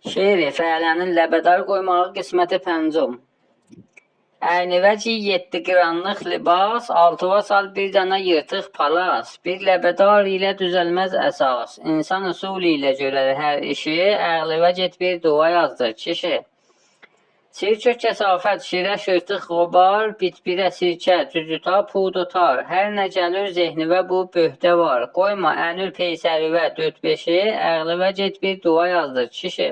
Şeiri fələnin ləbədar qoymağı qisməti pəncum. Əynivə giy 7 qıranlıq libas, altıva sal bir dənə yırtıq palas. Bir ləbədar ilə düzəlməz əsas, insan usulü ilə görər hər işi, əqlivə get bir dua yazdır kişi. Sirkö kəsafət, şirə şırtıq qobar, bitbirə sirkə, cücüta pud otar. Hər nə gəlir zehnivə bu böhtə var, qoyma ənül peysərivə 4-5-i, əqlivə get bir dua yazdır kişi.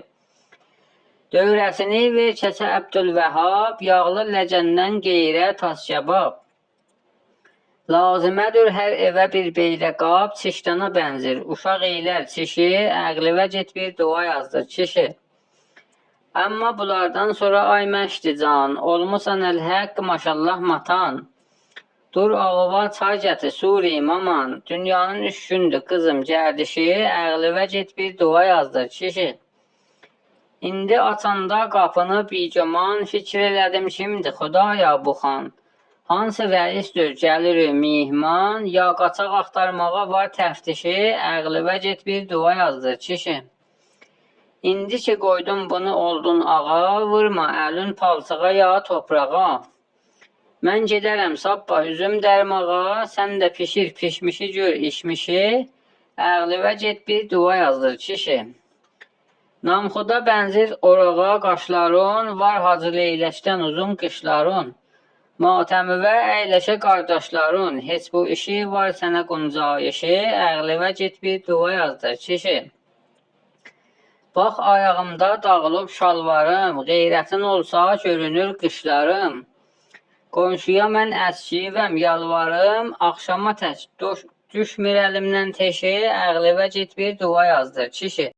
Dövrəsini ver kəsə Əbdülvəhhab, yağlı ləcəndən qeyrə tas kebab. Lazimədir hər evə bir beylə qab, çişdana bənzir, uşaq eylər çişi, əqlivə get bir dua yazdır kişi. Amma bunlardan sonra ay məşdi can, olmusan əl-həq maşallah matan. Dur ağıva çay gətir suri maman, dünyanın 3 gündür qızım gərdişi, əqlivə get bir dua yazdır kişi. İndi açanda qapını bicaman, fikir elədim kimdir Xudaya bu xan. Hansı rəisdir gəlir mihman, ya qaçaq axtarmağa var təftişi, əqlivə get bir dua yazdır kişi. İndi ki qoydum bunu oldun ağa, vurma əlin palçığa ya toprağa. Mən gedərəm sabah üzüm dərmağa, sən də pişir pişmişi gör işmişi, əqlivə get bir dua yazdır kişi. Namxuda bənzir orağa qaşların, var Hacı Leyləkdən uzun qışların. Matəmivə əyləşə qardaşların, heç bu işi var sənə quncayışı, əqlivə get bir dua yazdır kişi. Bax ayağımda dağılıb şalvarım, qeyrətin olsa görünür qışlarım. Qonşuya mən əskiyivəm yalvarım, axşama tək düşmür əlimdən teşi, əqlivə get bir dua yazdır kişi.